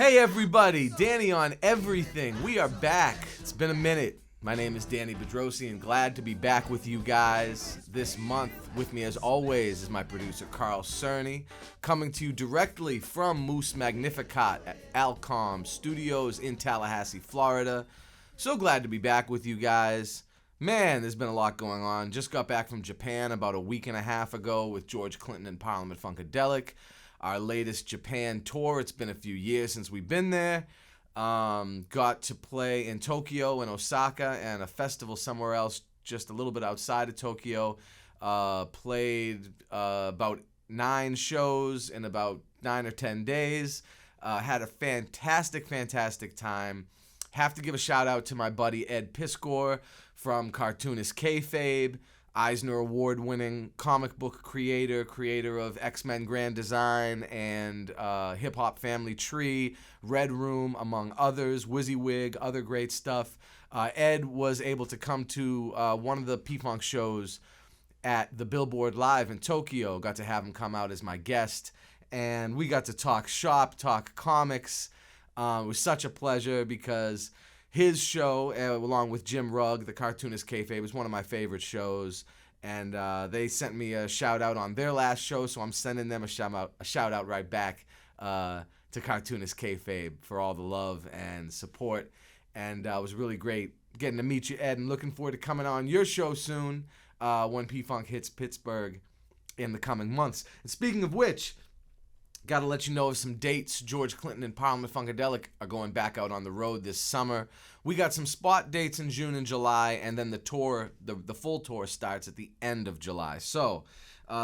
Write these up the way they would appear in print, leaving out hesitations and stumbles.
Hey everybody, Danny on everything. We are back. It's been a minute. My name is Danny Bedrosian. Glad to be back with you guys this month. With me as always is my producer Carl Cerny, coming to you directly from Moose Magnificat at Alcom Studios in Tallahassee, Florida. So glad to be back with you guys. Man, there's been a lot going on. Just got back from Japan about a week and a half ago with George Clinton and Parliament-Funkadelic. Our latest Japan tour. It's been a few years since we've been there. Got to play in Tokyo and Osaka and a festival somewhere else just a little bit outside of Tokyo. Played about 9 shows in about 9 or 10 days. Had a fantastic time. Have to give a shout out to my buddy Ed Piskor from Cartoonist Kayfabe, Eisner Award-winning comic book creator of X-Men Grand Design and Hip Hop Family Tree, Red Room, among others, WYSIWYG, other great stuff. Ed was able to come to one of the P-Funk shows at the Billboard Live in Tokyo. Got to have him come out as my guest, and we got to talk shop, talk comics. It was such a pleasure because his show, along with Jim Rugg, the Cartoonist Kayfabe, was one of my favorite shows, and they sent me a shout-out on their last show, so I'm sending them a shout-out right back to Cartoonist Kayfabe for all the love and support, and it was really great getting to meet you, Ed, and looking forward to coming on your show soon when P-Funk hits Pittsburgh in the coming months. And speaking of which, got to let you know of some dates. George Clinton and Parliament-Funkadelic are going back out on the road this summer. We got some spot dates in June and July, and then the tour, the full tour starts at the end of July. So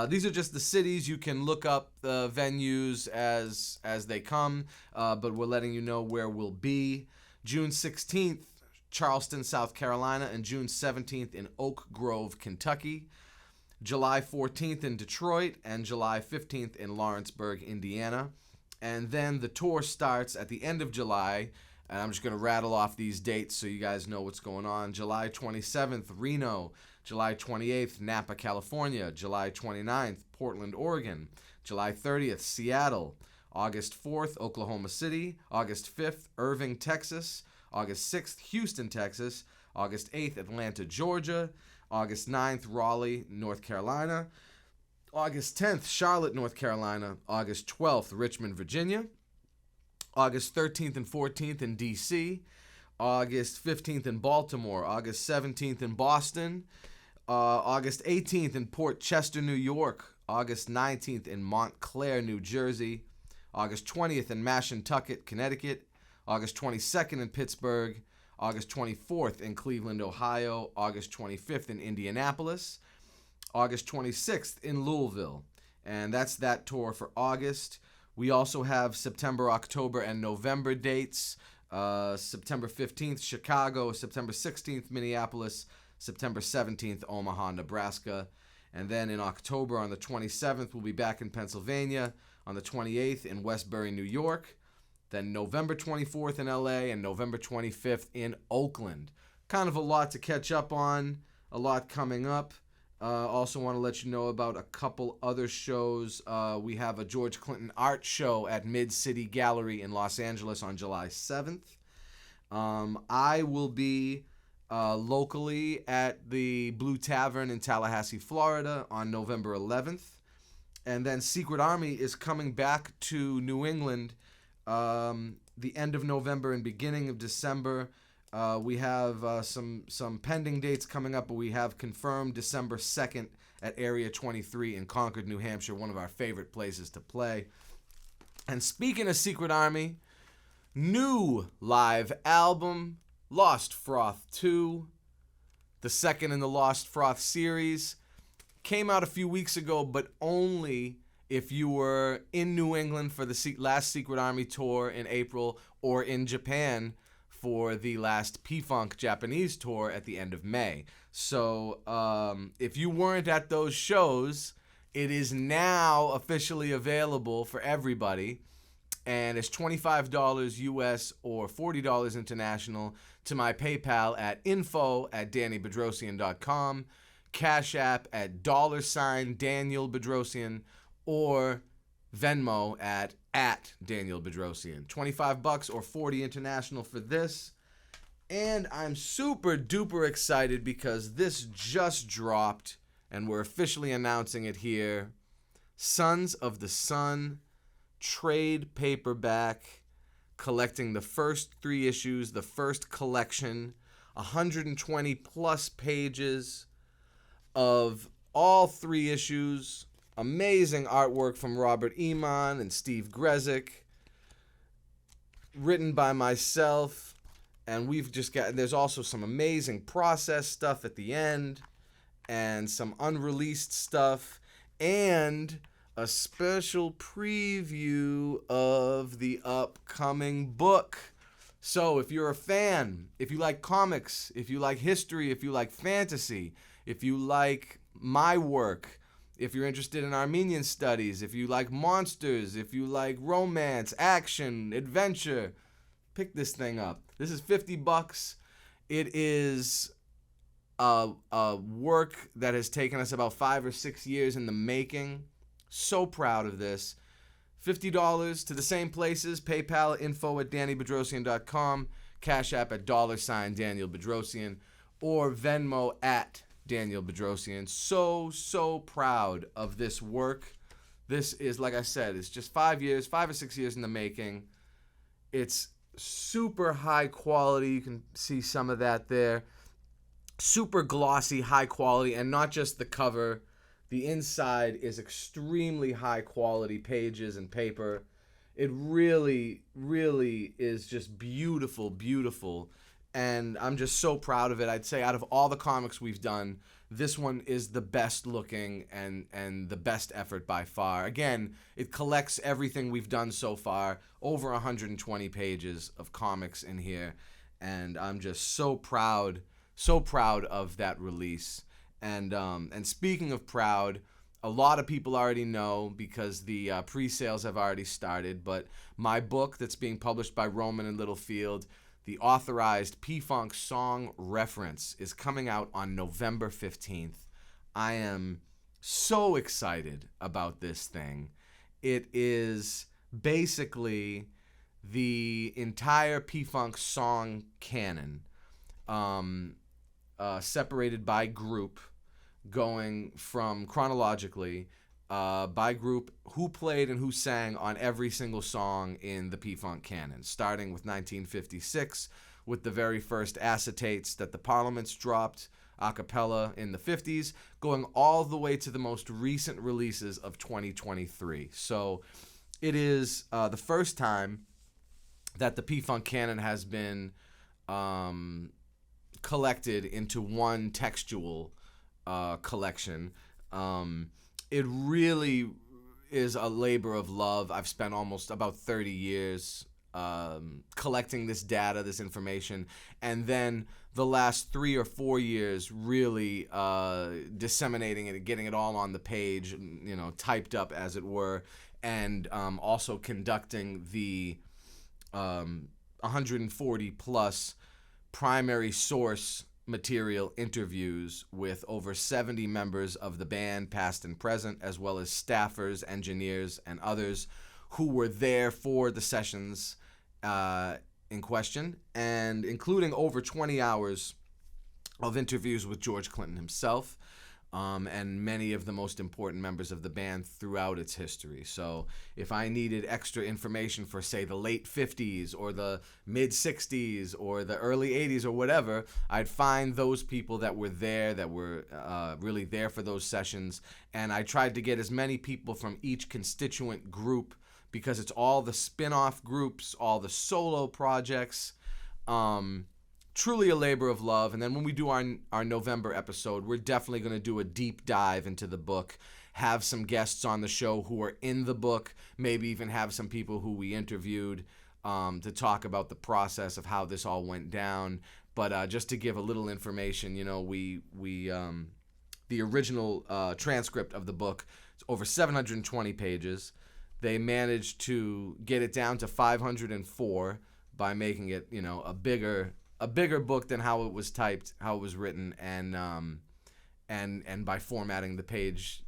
these are just the cities. You can look up the venues as they come, but we're letting you know where we'll be. June 16th, Charleston, South Carolina, and June 17th in Oak Grove, Kentucky. July 14th in Detroit, and July 15th in Lawrenceburg, Indiana. And then the tour starts at the end of July, and I'm just going to rattle off these dates so you guys know what's going on. July 27th, Reno. July 28th, Napa, California. July 29th, Portland, Oregon. July 30th, Seattle. August 4th, Oklahoma City. August 5th, Irving, Texas. August 6th, Houston, Texas. August 8th, Atlanta, Georgia. August 9th, Raleigh, North Carolina. August 10th, Charlotte, North Carolina. August 12th, Richmond, Virginia. August 13th and 14th in D.C. August 15th in Baltimore. August 17th in Boston. August 18th in Port Chester, New York. August 19th in Montclair, New Jersey. August 20th in Mashantucket, Connecticut. August 22nd in Pittsburgh. August 24th in Cleveland, Ohio. August 25th in Indianapolis. August 26th in Louisville. And that's that tour for August. We also have September, October, and November dates. September 15th, Chicago. September 16th, Minneapolis. September 17th, Omaha, Nebraska. And then in October, on the 27th, we'll be back in Pennsylvania. On the 28th, in Westbury, New York. Then November 24th in LA and November 25th in Oakland. Kind of a lot to catch up on, a lot coming up. Also want to let you know about a couple other shows. We have a George Clinton art show at Mid-City Gallery in Los Angeles on July 7th. I will be locally at the Blue Tavern in Tallahassee, Florida on November 11th. And then Secret Army is coming back to New England the end of November and beginning of December. We have some pending dates coming up, but we have confirmed December 2nd at Area 23 in Concord, New Hampshire, one of our favorite places to play. And speaking of Secret Army, new live album, Lost Froth 2, the second in the Lost Froth series, came out a few weeks ago, but only if you were in New England for the last Secret Army tour in April or in Japan for the last P-Funk Japanese tour at the end of May. So if you weren't at those shows, it is now officially available for everybody, and it's $25 US or $40 international to my PayPal at info@DannyBedrosian.com, Cash App at $Daniel Bedrosian, or Venmo at at Daniel Bedrosian. $25 or $40 international for this. And I'm super duper excited because this just dropped and we're officially announcing it here. Sons of the Sun trade paperback, collecting the first 3 issues, the first collection, 120 plus pages of all 3 issues. Amazing artwork from Robert Eman and Steve Grezik, written by myself, and we've just got, there's also some amazing process stuff at the end, and some unreleased stuff, and a special preview of the upcoming book. So if you're a fan, if you like comics, if you like history, if you like fantasy, if you like my work, if you're interested in Armenian studies, if you like monsters, if you like romance, action, adventure, pick this thing up. This is $50. It is a work that has taken us about 5 or 6 years in the making. So proud of this. $50 to the same places: PayPal, info@DannyBedrosian.com, Cash App at $Daniel Bedrosian, or Venmo at Daniel Bedrosian. So proud of this work. This is, like I said, it's just 5 or 6 years in the making. It's super high quality. You can see some of that there. Super glossy, high quality, and not just the cover. The inside is extremely high quality pages and paper. It really is just beautiful, beautiful. And I'm just so proud of it. I'd say out of all the comics we've done, this one is the best looking and the best effort by far. Again, it collects everything we've done so far, over 120 pages of comics in here. And I'm just so proud of that release. And speaking of proud, a lot of people already know because the pre-sales have already started, but my book that's being published by Roman and Littlefield, the Authorized P-Funk Song Reference, is coming out on November 15th. I am so excited about this thing. It is basically the entire P-Funk song canon, separated by group, going from chronologically by group, who played and who sang on every single song in the P-Funk canon, starting with 1956 with the very first acetates that the Parliaments dropped a cappella in the 50s, going all the way to the most recent releases of 2023. So it is the first time that the P-Funk canon has been collected into one textual collection. It really is a labor of love. I've spent almost about 30 years collecting this data, this information, and then the last 3 or 4 years really disseminating it, getting it all on the page, you know, typed up as it were, and also conducting the 140 plus primary source material interviews with over 70 members of the band, past and present, as well as staffers, engineers, and others who were there for the sessions in question, and including over 20 hours of interviews with George Clinton himself, and many of the most important members of the band throughout its history. So if I needed extra information for, say, the late 50s or the mid 60s or the early 80s or whatever, I'd find those people that were there, that were really there for those sessions. And I tried to get as many people from each constituent group, because it's all the spin-off groups, all the solo projects. Truly a labor of love. And then when we do our November episode, we're definitely going to do a deep dive into the book, have some guests on the show who are in the book, maybe even have some people who we interviewed to talk about the process of how this all went down. But just to give a little information, you know, we the original transcript of the book is over 720 pages. They managed to get it down to 504 by making it, you know, a bigger book than how it was typed, how it was written, and by formatting the page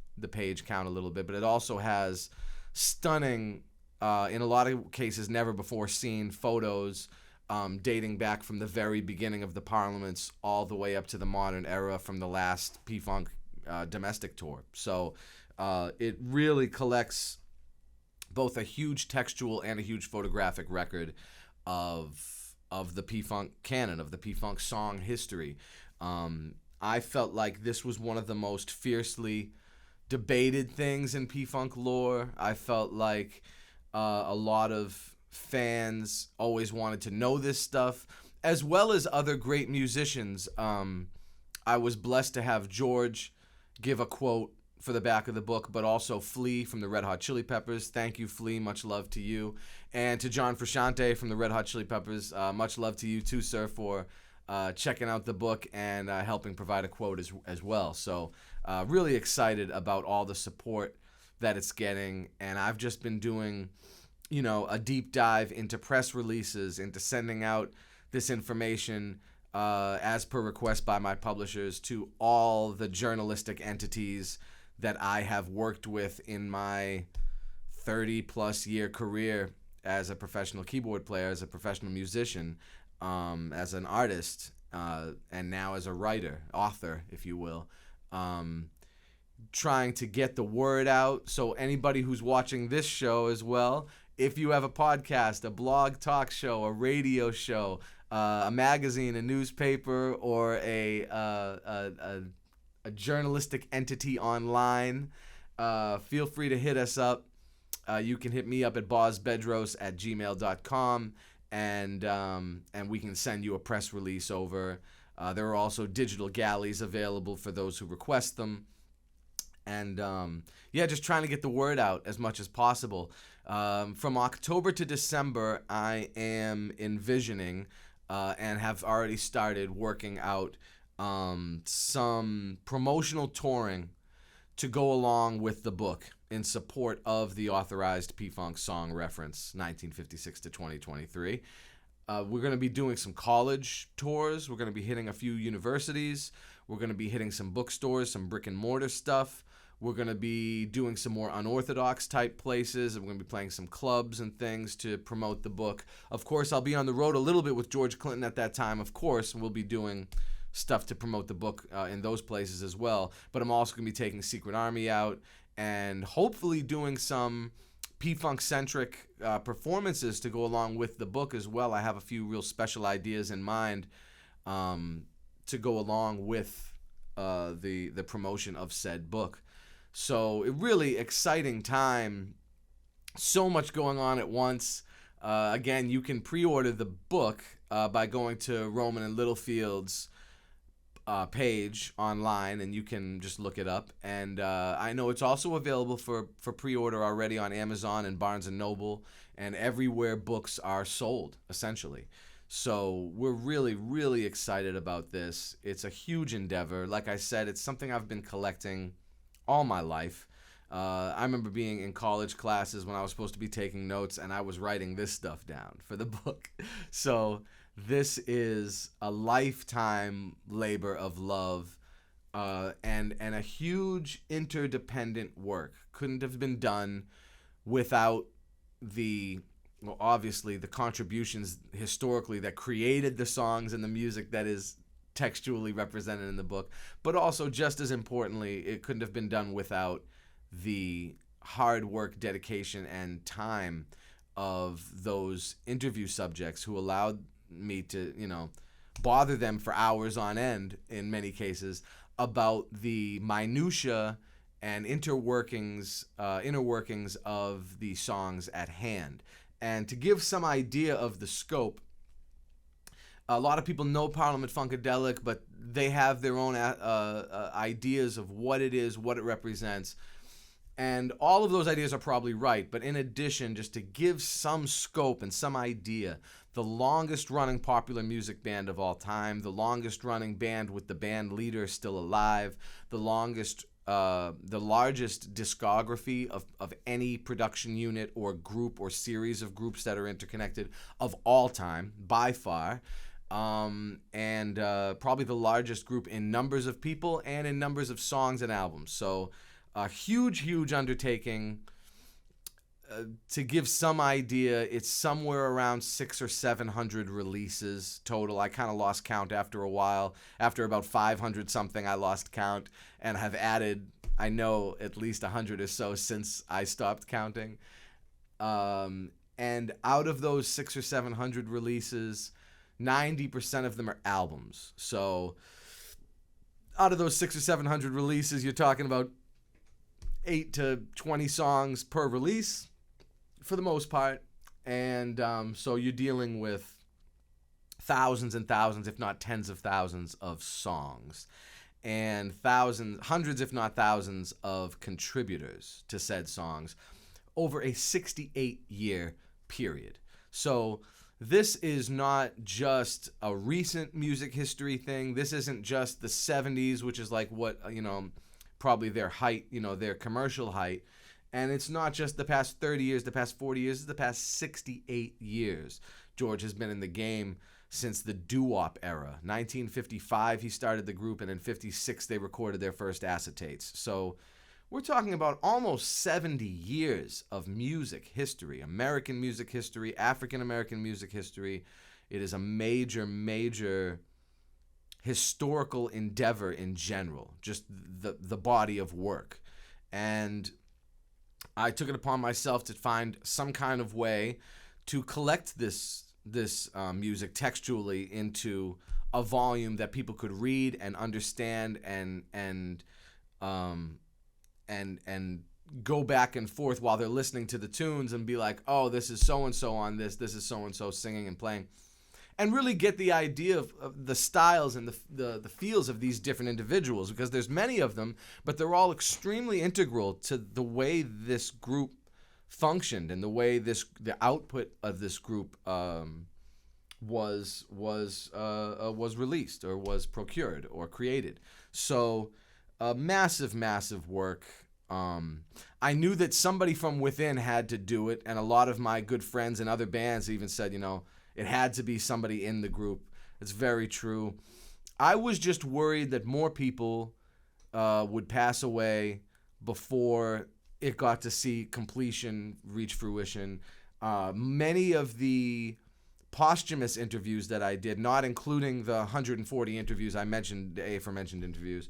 count a little bit. But it also has stunning in a lot of cases, never before seen photos dating back from the very beginning of the Parliaments all the way up to the modern era from the last P-Funk domestic tour. So it really collects both a huge textual and a huge photographic record of the P-Funk canon, of the P-Funk song history. I felt like this was one of the most fiercely debated things in P-Funk lore. I felt like a lot of fans always wanted to know this stuff, as well as other great musicians. I was blessed to have George give a quote for the back of the book, but also Flea from the Red Hot Chili Peppers. Thank you, Flea. Much love to you. And to John Frusciante from the Red Hot Chili Peppers. Much love to you too, sir, for checking out the book and helping provide a quote as well. So really excited about all the support that it's getting. And I've just been doing, a deep dive into press releases, into sending out this information as per request by my publishers to all the journalistic entities that I have worked with in my 30-plus year career as a professional keyboard player, as a professional musician, as an artist, and now as a writer, author, if you will, trying to get the word out. So anybody who's watching this show as well, if you have a podcast, a blog talk show, a radio show, a magazine, a newspaper, or a journalistic entity online, feel free to hit us up. You can hit me up at bossbedros@gmail.com, and we can send you a press release over. There are also digital galleys available for those who request them. And just trying to get the word out as much as possible. From October to December, I am envisioning and have already started working out some promotional touring to go along with the book in support of the Authorized P-Funk song reference, 1956 to 2023. We're going to be doing some college tours. We're going to be hitting a few universities. We're going to be hitting some bookstores, some brick and mortar stuff. We're going to be doing some more unorthodox type places. And we're going to be playing some clubs and things to promote the book. Of course, I'll be on the road a little bit with George Clinton at that time, of course, and we'll be doing stuff to promote the book in those places as well. But I'm also going to be taking Secret Army out and hopefully doing some P-Funk-centric performances to go along with the book as well. I have a few real special ideas in mind to go along with the promotion of said book. So a really exciting time. So much going on at once. Again, you can pre-order the book by going to Roman and Littlefield's page online, and you can just look it up. And I know it's also available for pre-order already on Amazon and Barnes & Noble and everywhere books are sold, essentially. So we're really, really excited about this. It's a huge endeavor. Like I said, it's something I've been collecting all my life. I remember being in college classes when I was supposed to be taking notes, and I was writing this stuff down for the book. So this is a lifetime labor of love and a huge interdependent work. Couldn't have been done without obviously the contributions historically that created the songs and the music that is textually represented in the book, but also just as importantly, it couldn't have been done without the hard work, dedication, and time of those interview subjects who allowed me to, bother them for hours on end in many cases about the minutia and inner workings of the songs at hand. And to give some idea of the scope, a lot of people know Parliament-Funkadelic, but they have their own ideas of what it is, what it represents. And all of those ideas are probably right. But in addition, just to give some scope and some idea, the longest running popular music band of all time, the longest running band with the band leader still alive, the largest discography of any production unit or group or series of groups that are interconnected of all time, by far. And probably the largest group in numbers of people and in numbers of songs and albums. So a huge, huge undertaking. to give some idea, it's somewhere around 600 or 700 releases total. I kind of lost count after a while. After about 500 something, I lost count and have added, I know, at least 100 or so since I stopped counting. And out of those 600 or 700 releases, 90% of them are albums. So out of those 600 or 700 releases, you're talking about 8 to 20 songs per release for the most part. And so you're dealing with thousands and thousands, if not tens of thousands of songs, and hundreds, if not thousands of contributors to said songs over a 68-year period. So this is not just a recent music history thing. This isn't just the 70s, which is like what, probably their height, their commercial height. And it's not just the past 30 years, the past 40 years, it's the past 68 years. George has been in the game since the doo-wop era. 1955, he started the group, and in 56, they recorded their first acetates. So we're talking about almost 70 years of music history, American music history, African-American music history. It is a major, major historical endeavor in general, just the body of work. And I took it upon myself to find some kind of way to collect this music textually into a volume that people could read and understand and go back and forth while they're listening to the tunes and be like, oh, this is so-and-so on this is so-and-so singing and playing. And really get the idea of the styles and the feels of these different individuals, because there's many of them, but they're all extremely integral to the way this group functioned and the way the output of this group was released or was procured or created. So massive, massive work. I knew that somebody from within had to do it, and a lot of my good friends in other bands even said, it had to be somebody in the group. It's very true. I was just worried that more people would pass away before it got to see completion, reach fruition. Many of the posthumous interviews that I did, not including the 140 interviews I mentioned, the aforementioned interviews,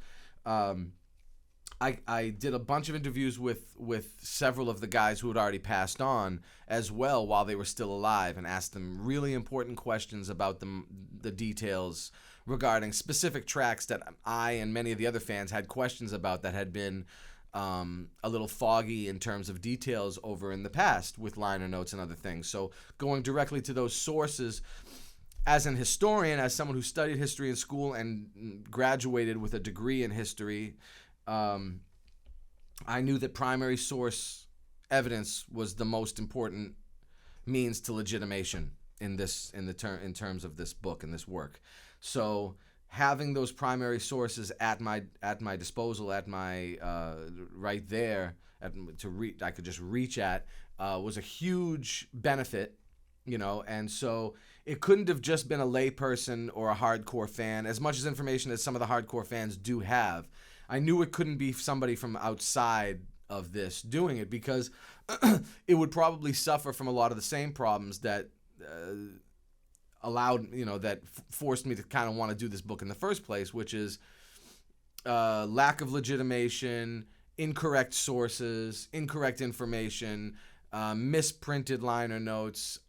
I did a bunch of interviews with several of the guys who had already passed on as well while they were still alive, and asked them really important questions about the details regarding specific tracks that I and many of the other fans had questions about that had been a little foggy in terms of details over in the past with liner notes and other things. So going directly to those sources, as an historian, as someone who studied history in school and graduated with a degree in history, I knew that primary source evidence was the most important means to legitimation in terms of this book and this work. So having those primary sources at my disposal, at my right there, I could just reach at, was a huge benefit, and so it couldn't have just been a layperson or a hardcore fan, as much as information as some of the hardcore fans do have. I knew it couldn't be somebody from outside of this doing it, because it would probably suffer from a lot of the same problems that forced me to kind of want to do this book in the first place, which is lack of legitimation, incorrect sources, incorrect information, misprinted liner notes,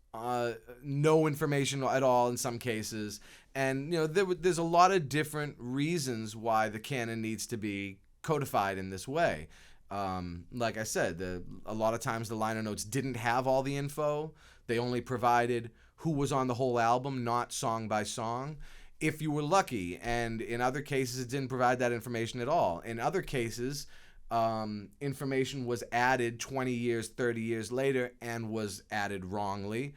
no information at all in some cases. And there's a lot of different reasons why the canon needs to be codified in this way. Like I said, a lot of times the liner notes didn't have all the info. They only provided who was on the whole album, not song by song, if you were lucky. And in other cases, it didn't provide that information at all. In other cases, information was added 20 years, 30 years later and was added wrongly.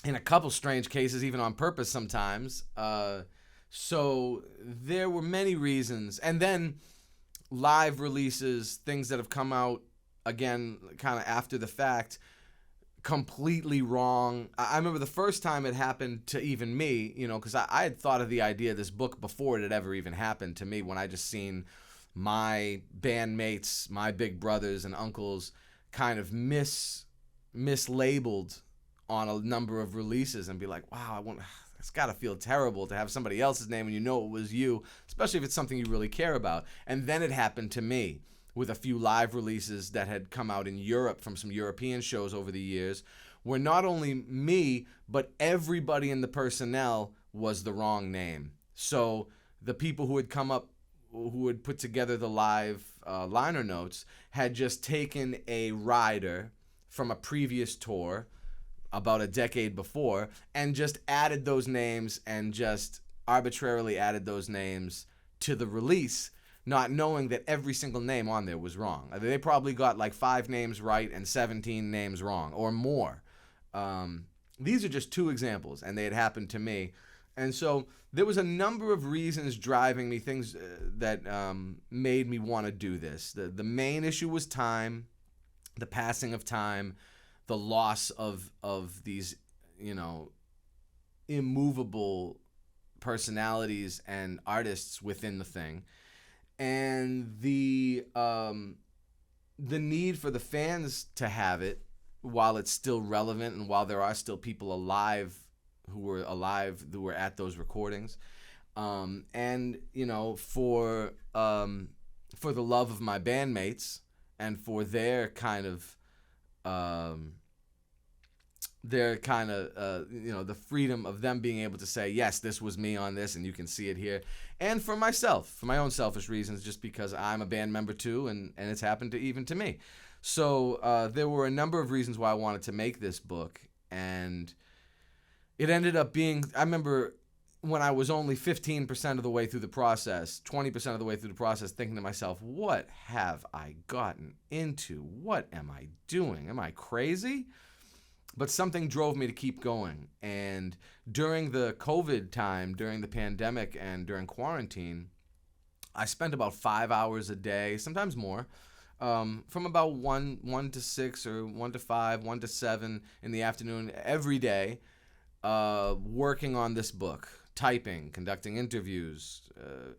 In a couple strange cases, even on purpose sometimes. So there were many reasons. And then live releases, things that have come out, again, kind of after the fact, completely wrong. I remember the first time it happened to even me, because I had thought of the idea of this book before it had ever even happened to me, when I just seen my bandmates, my big brothers and uncles, kind of mislabeled on a number of releases and be like, wow, it's got to feel terrible to have somebody else's name and you know it was you, especially if it's something you really care about. And then it happened to me with a few live releases that had come out in Europe from some European shows over the years, where not only me, but everybody in the personnel was the wrong name. So the people who had come up, who had put together the live liner notes, had just taken a rider from a previous tour about a decade before and just added those names and just arbitrarily added those names to the release, not knowing that every single name on there was wrong. They probably got like 5 names right and 17 names wrong or more. These are just 2 examples, and they had happened to me. And so there was a number of reasons driving me, things that made me want to do this. The main issue was time, the passing of time, the loss of these, immovable personalities and artists within the thing, and the need for the fans to have it while it's still relevant and while there are still people alive who were at those recordings, and for the love of my bandmates and for their kind of the freedom of them being able to say, yes, this was me on this and you can see it here. And for myself, for my own selfish reasons, just because I'm a band member too, and it's happened to me. So there were a number of reasons why I wanted to make this book, and it ended up being, I remember when I was only 15% of the way through the process, 20% of the way through the process, thinking to myself, what have I gotten into? What am I doing? Am I crazy? But something drove me to keep going. And during the COVID time, during the pandemic and during quarantine, I spent about 5 hours a day, sometimes more, from about 1 to 6 or 1 to 5, 1 to 7 in the afternoon every day, working on this book, typing, conducting interviews,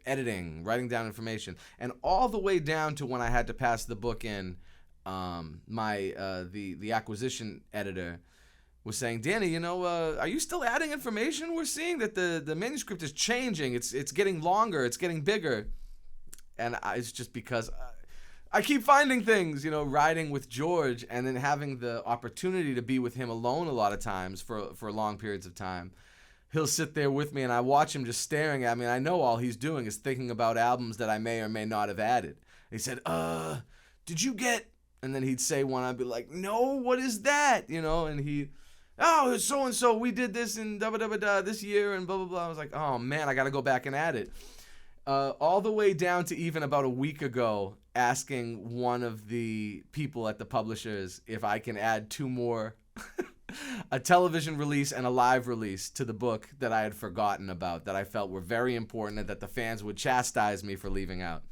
editing, writing down information, and all the way down to when I had to pass the book in. The acquisition editor was saying, Danny, are you still adding information? We're seeing that the manuscript is changing. It's getting longer. It's getting bigger. And it's just because I keep finding things, riding with George and then having the opportunity to be with him alone a lot of times for long periods of time. He'll sit there with me and I watch him just staring at me, and I know all he's doing is thinking about albums that I may or may not have added. He said, did you get... And then he'd say one, I'd be like, no, what is that? And he, so-and-so, we did this in this year and blah, blah, blah. I was like, oh, man, I got to go back and add it. All the way down to even about a week ago, asking one of the people at the publishers if I can add 2 more, a television release and a live release to the book that I had forgotten about, that I felt were very important and that the fans would chastise me for leaving out.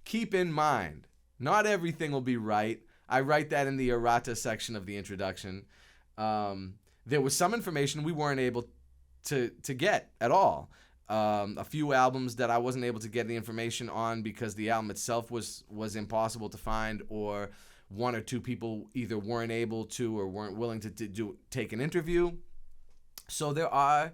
Keep in mind, not everything will be right. I write that in the errata section of the introduction. There was some information we weren't able to get at all. A few albums that I wasn't able to get the information on because the album itself was impossible to find, or 1 or 2 people either weren't able to or weren't willing to take an interview. So there are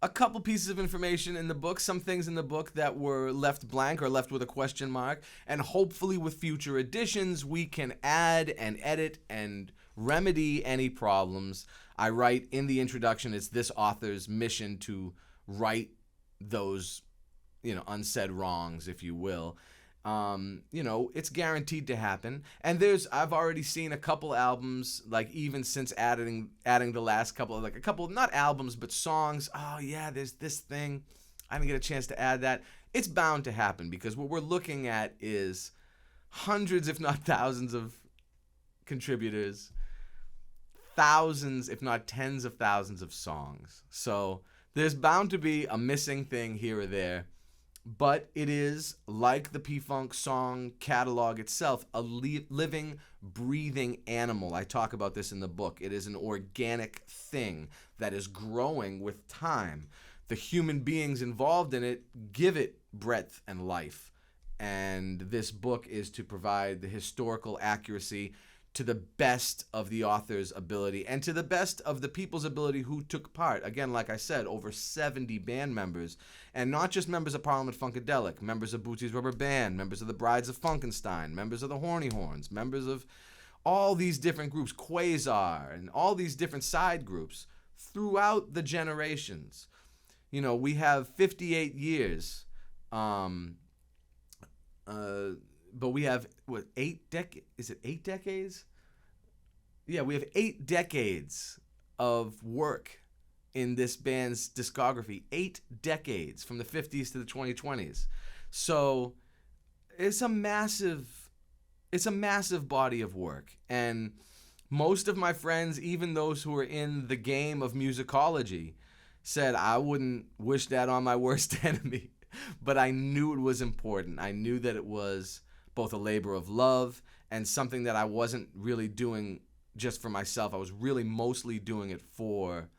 a couple pieces of information in the book, some things in the book that were left blank or left with a question mark, and hopefully with future editions we can add and edit and remedy any problems. I write in the introduction, it's this author's mission to right those, unsaid wrongs, if you will. It's guaranteed to happen. And I've already seen a couple albums, like even since adding the last couple, like a couple, not albums, but songs. Oh yeah, there's this thing. I didn't get a chance to add that. It's bound to happen because what we're looking at is hundreds, if not thousands of contributors, thousands, if not tens of thousands of songs. So there's bound to be a missing thing here or there. But it is, like the P-Funk song catalog itself, a living, breathing animal. I talk about this in the book. It is an organic thing that is growing with time. The human beings involved in it give it breadth and life. And this book is to provide the historical accuracy to the best of the author's ability and to the best of the people's ability who took part. Again, like I said, over 70 band members, and not just members of Parliament-Funkadelic, members of Bootsy's Rubber Band, members of the Brides of Funkenstein, members of the Horny Horns, members of all these different groups, Quasar, and all these different side groups throughout the generations. You know, we have 58 years, but we have, what, 8 decades? Is it 8 decades? Yeah, we have 8 decades of work in this band's discography. 8 decades, from the 50s to the 2020s. So it's a massive body of work. And most of my friends, even those who are in the game of musicology, said I wouldn't wish that on my worst enemy. But I knew it was important. I knew that it was both a labor of love and something that I wasn't really doing just for myself. I was really mostly doing it for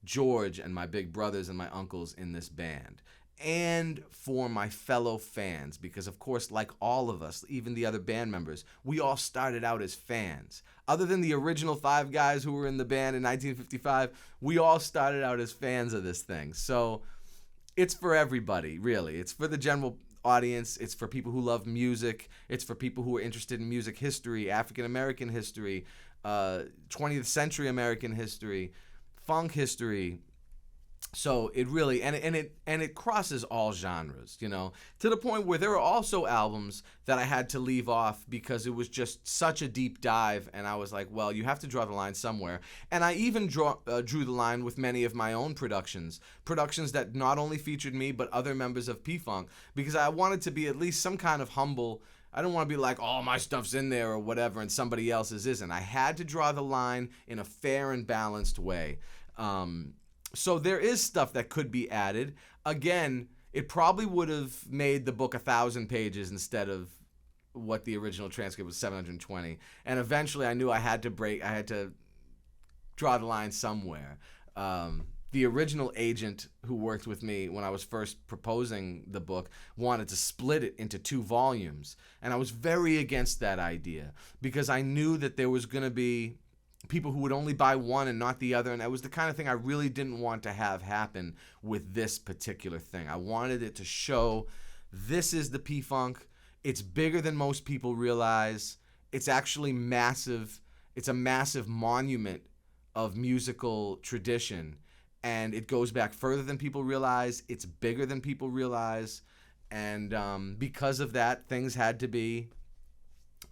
George and my big brothers and my uncles in this band, and for my fellow fans, because of course, like all of us, even the other band members, we all started out as fans. Other than the original 5 guys who were in the band in 1955, we all started out as fans of this thing. So it's for everybody, really. It's for the general audience. It's for people who love music. It's for people who are interested in music history, African American history, 20th century American history, funk history. So it really, and it crosses all genres, you know, to the point where there are also albums that I had to leave off because it was just such a deep dive, and I was like, well, you have to draw the line somewhere. And I even drew the line with many of my own productions that not only featured me but other members of P-Funk, because I wanted to be at least some kind of humble. I don't want to be like, oh, my stuff's in there or whatever and somebody else's isn't. I had to draw the line in a fair and balanced way. So there is stuff that could be added. Again, it probably would have made the book 1,000 pages instead of what the original transcript was, 720. And eventually I knew I had to draw the line somewhere. The original agent who worked with me when I was first proposing the book wanted to split it into 2 volumes. And I was very against that idea because I knew that there was going to be people who would only buy one and not the other, and that was the kind of thing I really didn't want to have happen with this particular thing. I wanted it to show this is the P-Funk. It's bigger than most people realize. It's actually massive. It's a massive monument of musical tradition, and it goes back further than people realize. It's bigger than people realize, and because of that, things had to be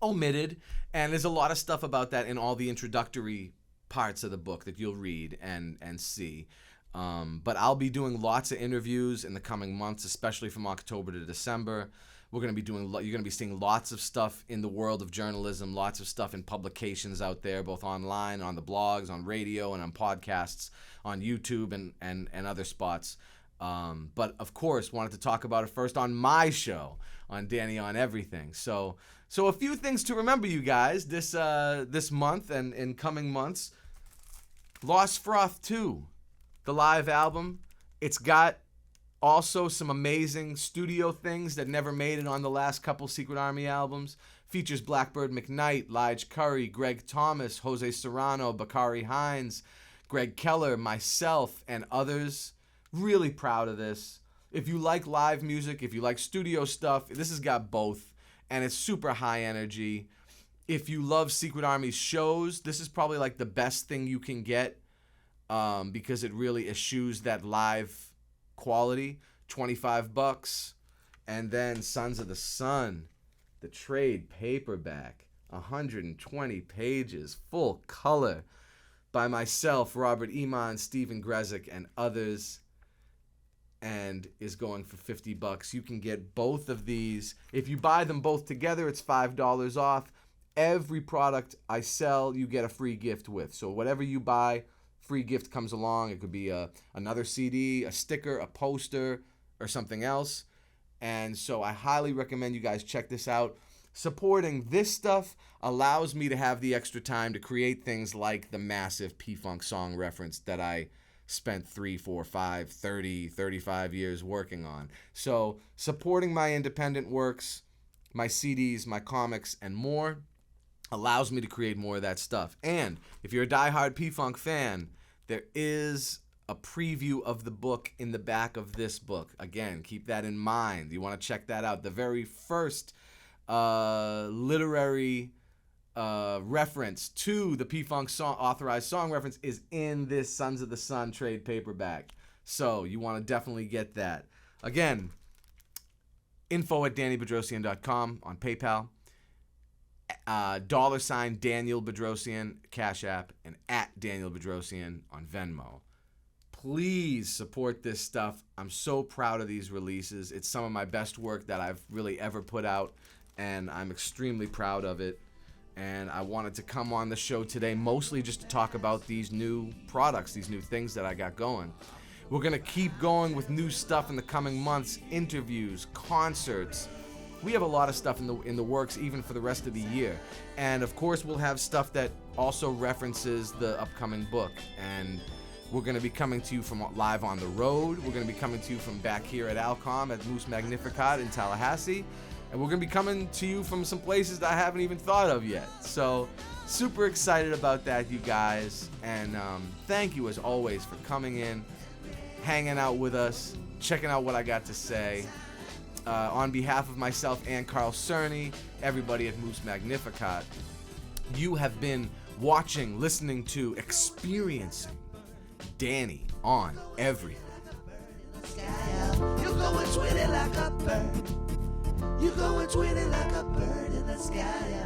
omitted, and there's a lot of stuff about that in all the introductory parts of the book that you'll read and see. But I'll be doing lots of interviews in the coming months, especially from October to December. You're going to be seeing lots of stuff in the world of journalism, lots of stuff in publications out there, both online, on the blogs, on radio, and on podcasts, on YouTube and other spots. But of course, wanted to talk about it first on my show, on Danny on Everything. So a few things to remember, you guys, this month and in coming months. Lost Froth 2, the live album. It's got also some amazing studio things that never made it on the last couple Secret Army albums. Features Blackbird McKnight, Lige Curry, Greg Thomas, Jose Serrano, Bakari Hines, Greg Keller, myself, and others. Really proud of this. If you like live music, if you like studio stuff, this has got both, and it's super high energy. If you love Secret Army's shows, this is probably like the best thing you can get, because it really eschews that live quality. $25. And then Sons of the Sun, the trade paperback, 120 pages, full color, by myself, Robert Iman, Stephen Grezik, and others, and is going for $50. You can get both of these. If you buy them both together, it's $5 off. Every product I sell, you get a free gift with. So whatever you buy, free gift comes along. It could be another CD, a sticker, a poster, or something else. And so I highly recommend you guys check this out. Supporting this stuff allows me to have the extra time to create things like the massive P-Funk song reference that I spent 3, 4, 5, 30, 35 years working on. So supporting my independent works, my CDs, my comics, and more allows me to create more of that stuff. And if you're a diehard P-Funk fan, there is a preview of the book in the back of this book. Again, keep that in mind. You want to check that out. The very first literary reference to the P-Funk song, authorized song reference, is in this Sons of the Sun trade paperback. So you want to definitely get that. Again, info@DannyBedrosian.com on PayPal. $ Daniel Bedrosian Cash App, and @Daniel Bedrosian on Venmo. Please support this stuff. I'm so proud of these releases. It's some of my best work that I've really ever put out, and I'm extremely proud of it. And I wanted to come on the show today mostly just to talk about these new products, these new things that I got going. We're going to keep going with new stuff in the coming months, interviews, concerts. We have a lot of stuff in the works even for the rest of the year. And of course, we'll have stuff that also references the upcoming book. And we're going to be coming to you from live on the road. We're going to be coming to you from back here at Alcom at Moose Magnificat in Tallahassee. And we're going to be coming to you from some places that I haven't even thought of yet. So super excited about that, you guys. And thank you as always for coming in, hanging out with us, checking out what I got to say. On behalf of myself and Carl Cerny, everybody at Moose Magnificat, you have been watching, listening to, experiencing Danny on everything. You go and tweet it like a bird. You go and tweet it like a bird in the sky.